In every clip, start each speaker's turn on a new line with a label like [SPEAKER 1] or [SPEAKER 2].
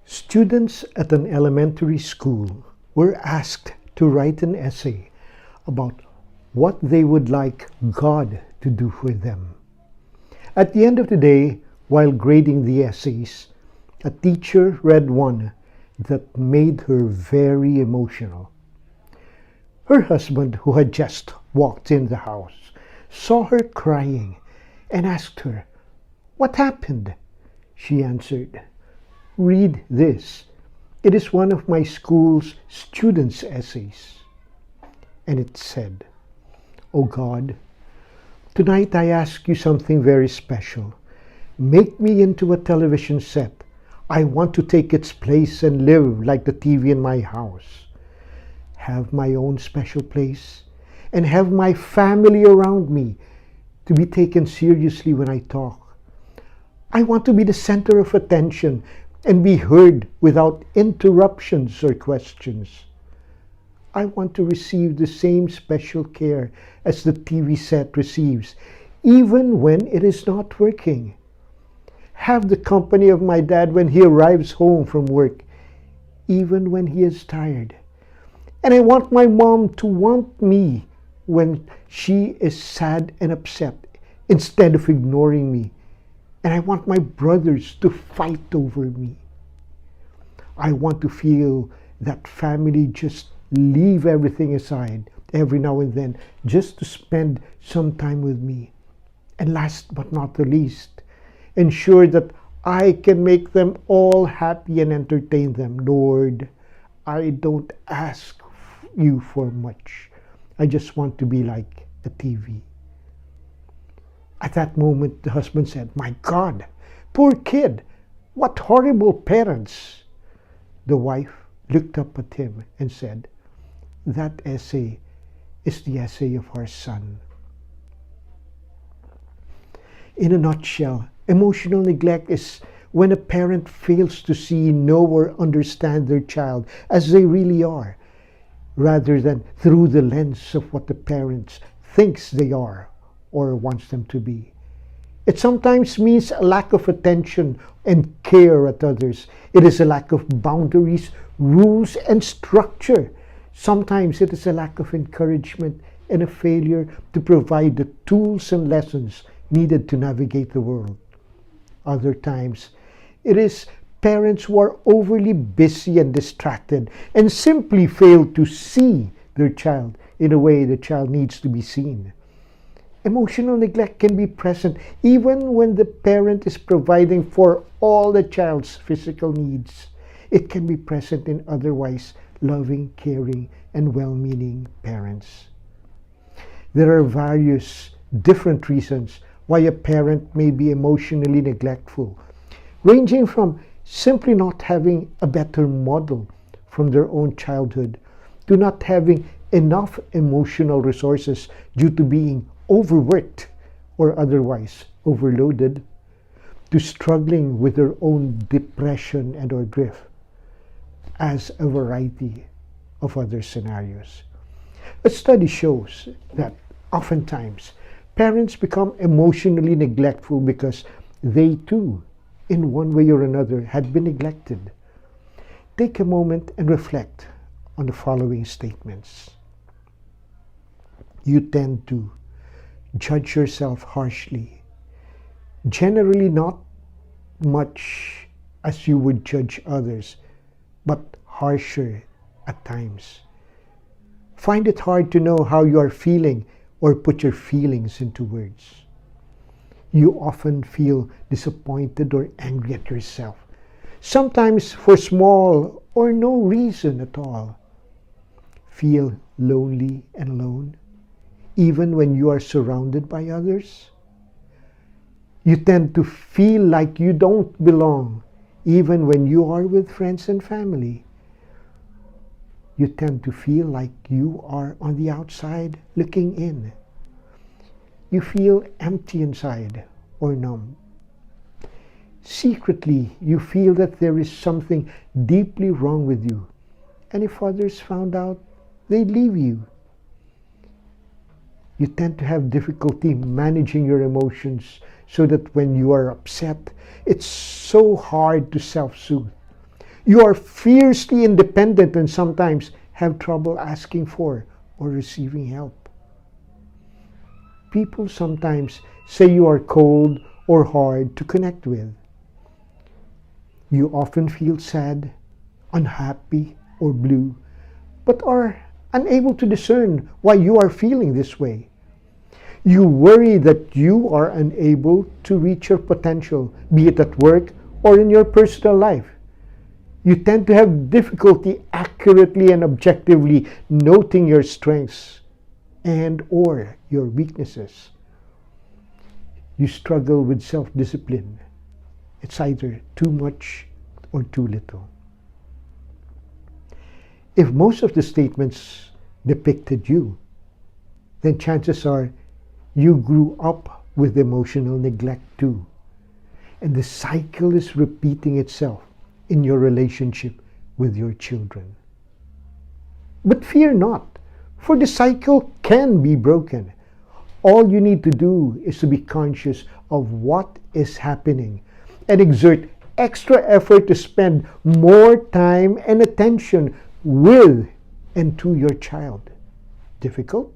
[SPEAKER 1] Students at an elementary school were asked to write an essay about what they would like God to do for them. At the end of the day, while grading the essays, a teacher read one that made her very emotional. Her husband, who had just walked in the house, saw her crying and asked her, "What happened?" She answered, "Read this. It is one of my school's students' essays." And it said, "Oh God, tonight I ask you something very special. Make me into a television set. I want to take its place and live like the TV in my house. Have my own special place and have my family around me to be taken seriously when I talk. I want to be the center of attention and be heard without interruptions or questions. I want to receive the same special care as the TV set receives, even when it is not working. Have the company of my dad when he arrives home from work, even when he is tired. And I want my mom to want me when she is sad and upset, instead of ignoring me. And I want my brothers to fight over me. I want to feel that family just leave everything aside every now and then just to spend some time with me. And last but not the least, ensure that I can make them all happy and entertain them. Lord, I don't ask you for much. I just want to be like a TV." At that moment, the husband said, "My God, poor kid, what horrible parents." The wife looked up at him and said, "That essay is the essay of our son." In a nutshell, emotional neglect is when a parent fails to see, know, or understand their child as they really are, rather than through the lens of what the parent thinks they are or wants them to be. It sometimes means a lack of attention and care at others. It is a lack of boundaries, rules, and structure. Sometimes it is a lack of encouragement and a failure to provide the tools and lessons needed to navigate the world. Other times, it is parents who are overly busy and distracted and simply fail to see their child in a way the child needs to be seen. Emotional neglect can be present even when the parent is providing for all the child's physical needs. It can be present in otherwise loving, caring, and well-meaning parents. There are various different reasons why a parent may be emotionally neglectful, ranging from simply not having a better model from their own childhood to not having enough emotional resources due to being overworked or otherwise overloaded, to struggling with their own depression and or grief, as a variety of other scenarios. A study shows that oftentimes parents become emotionally neglectful because they too, in one way or another, had been neglected. Take a moment and reflect on the following statements. You tend to judge yourself harshly, generally not much as you would judge others, but harsher at times. Find it hard to know how you are feeling or put your feelings into words. You often feel disappointed or angry at yourself, sometimes for small or no reason at all. Feel lonely and alone, even when you are surrounded by others. You tend to feel like you don't belong, even when you are with friends and family. You tend to feel like you are on the outside looking in. You feel empty inside or numb. Secretly, you feel that there is something deeply wrong with you, and if others found out, they'd leave you. You tend to have difficulty managing your emotions so that when you are upset, it's so hard to self-soothe. You are fiercely independent and sometimes have trouble asking for or receiving help. People sometimes say you are cold or hard to connect with. You often feel sad, unhappy, or blue, but are unable to discern why you are feeling this way. You worry that you are unable to reach your potential, be it at work or in your personal life. You tend to have difficulty accurately and objectively noting your strengths and or your weaknesses. You struggle with self-discipline. It's either too much or too little. If most of the statements depicted you, then chances are you grew up with emotional neglect too. And the cycle is repeating itself in your relationship with your children. But fear not, for the cycle can be broken. All you need to do is to be conscious of what is happening and exert extra effort to spend more time and attention with and to your child. Difficult?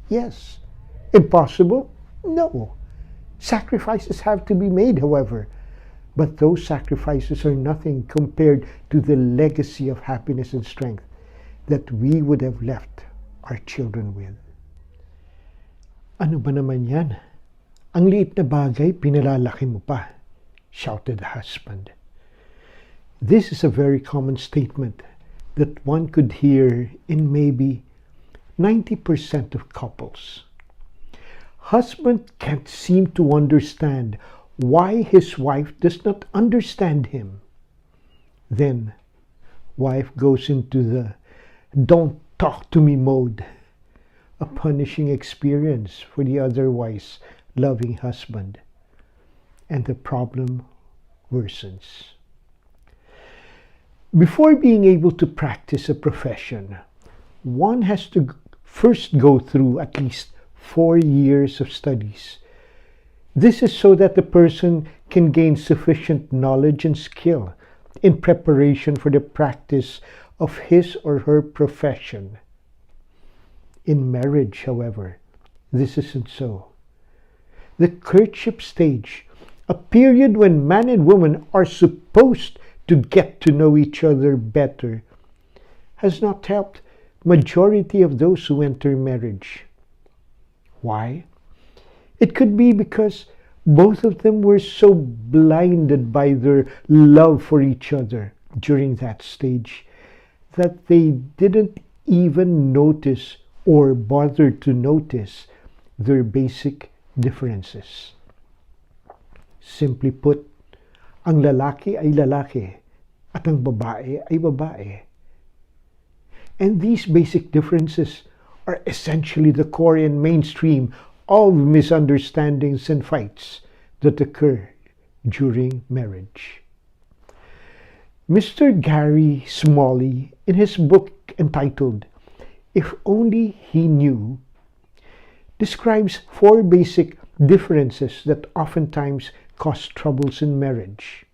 [SPEAKER 1] Yes. Impossible? No. Sacrifices have to be made, however, but those sacrifices are nothing compared to the legacy of happiness and strength that we would have left our children with. Ano ba naman yan? Ang liit na bagay, pinalalaki mo pa, shouted the husband. This is a very common statement that one could hear in maybe 90% of couples. Husband can't seem to understand why his wife does not understand him. Then, wife goes into the don't talk to me mode, a punishing experience for the otherwise loving husband, and the problem worsens. Before being able to practice a profession, one has to first go through at least 4 years of studies. This is so that the person can gain sufficient knowledge and skill in preparation for the practice of his or her profession. In marriage, however, this isn't so. The courtship stage, a period when man and woman are supposed to get to know each other better, has not helped majority of those who enter marriage. Why? It could be because both of them were so blinded by their love for each other during that stage that they didn't even notice or bother to notice their basic differences. Simply put, ang lalaki ay lalaki at ang babae ay babae. And these basic differences are essentially the core and mainstream of misunderstandings and fights that occur during marriage. Mr. Gary Smalley, in his book entitled If Only He Knew, describes 4 basic differences that oftentimes cause troubles in marriage: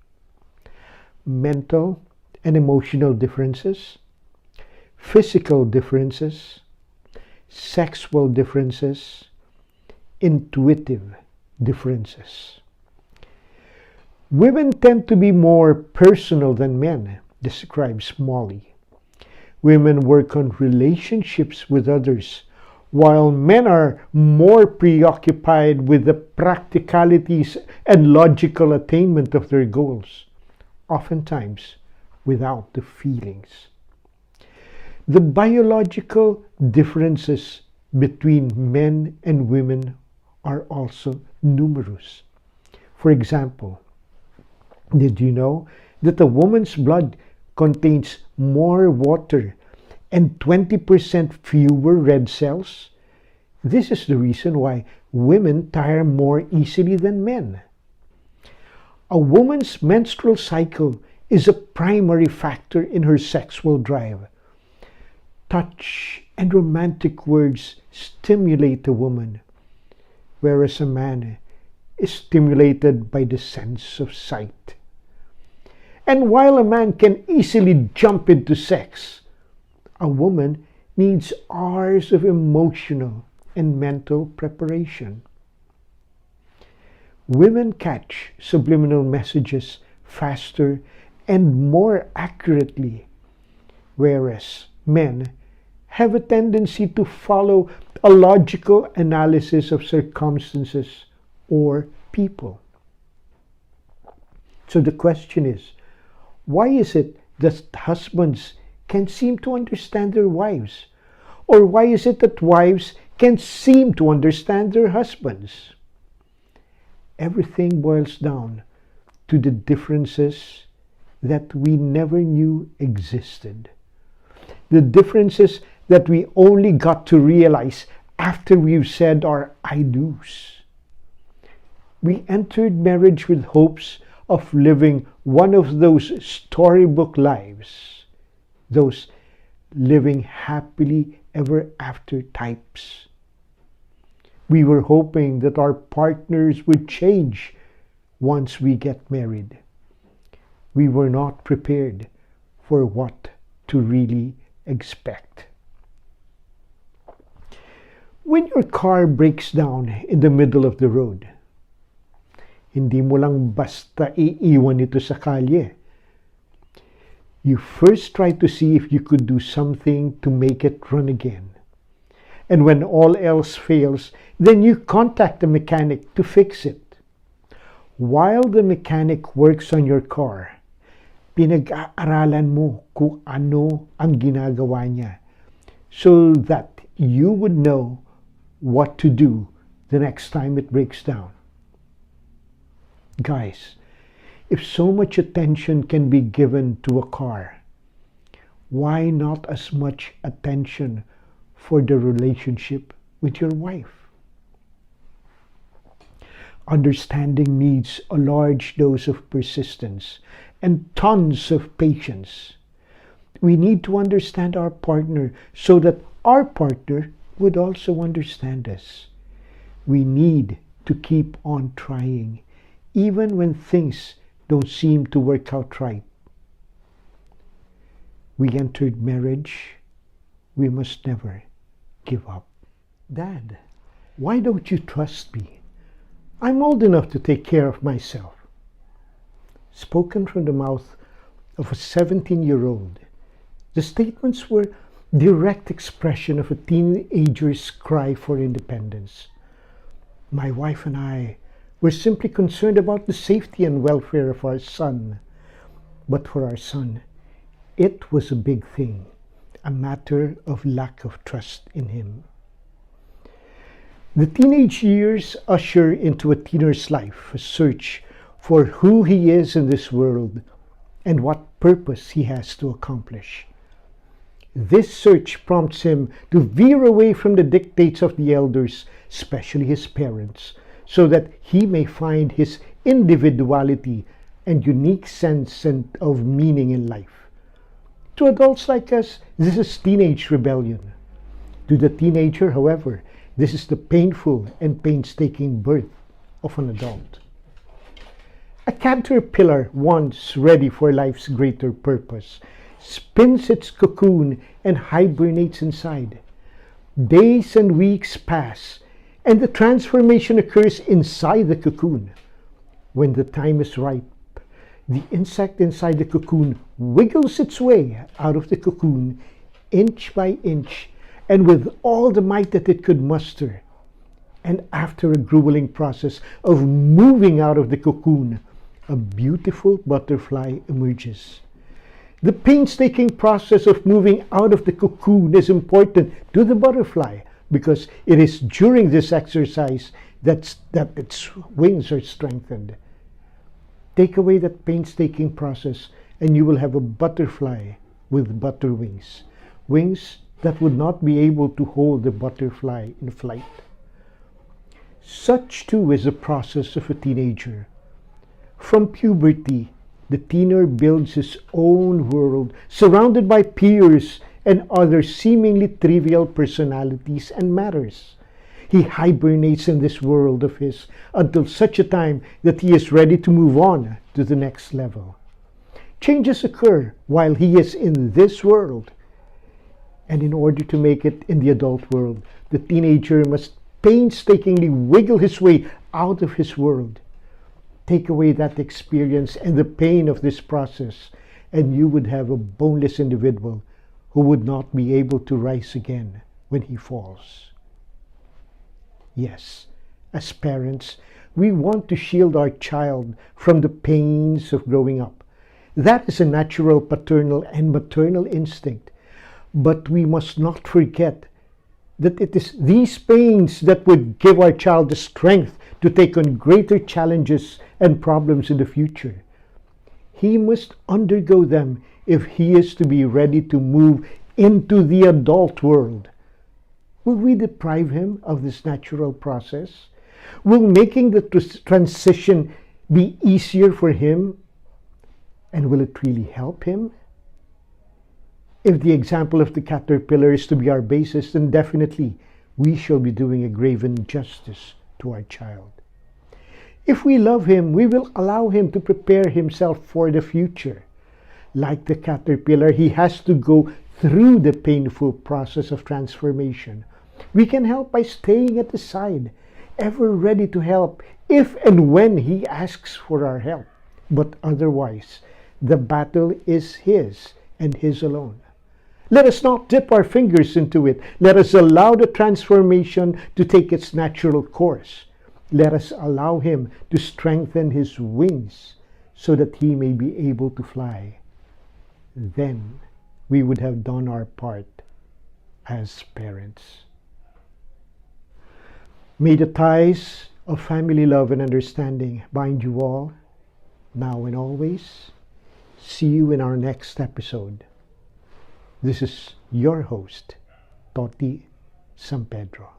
[SPEAKER 1] mental and emotional differences, physical differences, sexual differences, intuitive differences. Women tend to be more personal than men, describes Molly. Women work on relationships with others, while men are more preoccupied with the practicalities and logical attainment of their goals, oftentimes without the feelings. The biological differences between men and women are also numerous. For example, did you know that a woman's blood contains more water and 20% fewer red cells? This is the reason why women tire more easily than men. A woman's menstrual cycle is a primary factor in her sexual drive. Touch and romantic words stimulate a woman, whereas a man is stimulated by the sense of sight. And while a man can easily jump into sex, a woman needs hours of emotional and mental preparation. Women catch subliminal messages faster and more accurately, whereas men have a tendency to follow a logical analysis of circumstances or people. So the question is, why is it that husbands can seem to understand their wives? Or why is it that wives can seem to understand their husbands? Everything boils down to the differences that we never knew existed. The differences that we only got to realize after we've said our I do's. We entered marriage with hopes of living one of those storybook lives, those living happily ever after types. We were hoping that our partners would change once we get married. We were not prepared for what to really expect. When your car breaks down in the middle of the road, hindi mo lang basta iiwan ito sa kalye. You first try to see if you could do something to make it run again. And when all else fails, then you contact the mechanic to fix it. While the mechanic works on your car, pinag-aaralan mo kung ano ang ginagawa niya so that you would know what to do the next time it breaks down. Guys, if so much attention can be given to a car, why not as much attention for the relationship with your wife? Understanding needs a large dose of persistence and tons of patience. We need to understand our partner so that our partner would also understand us. We need to keep on trying, even when things don't seem to work out right. We entered marriage. We must never give up. Dad, why don't you trust me? I'm old enough to take care of myself. Spoken from the mouth of a 17-year-old, the statements were direct expression of a teenager's cry for independence. My wife and I were simply concerned about the safety and welfare of our son. But for our son, it was a big thing, a matter of lack of trust in him. The teenage years usher into a teenager's life a search for who he is in this world and what purpose he has to accomplish. This search prompts him to veer away from the dictates of the elders, especially his parents, so that he may find his individuality and unique sense of meaning in life. To adults like us, this is teenage rebellion. To the teenager, however, this is the painful and painstaking birth of an adult. A caterpillar, once ready for life's greater purpose, spins its cocoon and hibernates inside. Days and weeks pass, and the transformation occurs inside the cocoon. When the time is ripe, the insect inside the cocoon wiggles its way out of the cocoon inch by inch and with all the might that it could muster. And after a grueling process of moving out of the cocoon, a beautiful butterfly emerges. The painstaking process of moving out of the cocoon is important to the butterfly because it is during this exercise that its wings are strengthened. Take away that painstaking process and you will have a butterfly with butter wings. Wings that would not be able to hold the butterfly in flight. Such too is the process of a teenager. From puberty, the teenager builds his own world, surrounded by peers and other seemingly trivial personalities and matters. He hibernates in this world of his until such a time that he is ready to move on to the next level. Changes occur while he is in this world. And in order to make it in the adult world, the teenager must painstakingly wiggle his way out of his world. Take away that experience and the pain of this process, and you would have a boneless individual who would not be able to rise again when he falls. Yes, as parents, we want to shield our child from the pains of growing up. That is a natural paternal and maternal instinct. But we must not forget that it is these pains that would give our child the strength to take on greater challenges and problems in the future. He must undergo them if he is to be ready to move into the adult world. Will we deprive him of this natural process? Will making the transition be easier for him? And will it really help him? If the example of the caterpillar is to be our basis, then definitely we shall be doing a grave injustice to our child. If we love him, we will allow him to prepare himself for the future. Like the caterpillar, he has to go through the painful process of transformation. We can help by staying at his side, ever ready to help if and when he asks for our help. But otherwise, the battle is his and his alone. Let us not dip our fingers into it. Let us allow the transformation to take its natural course. Let us allow him to strengthen his wings so that he may be able to fly. Then we would have done our part as parents. May the ties of family love and understanding bind you all, now and always. See you in our next episode. This is your host, Toti San Pedro.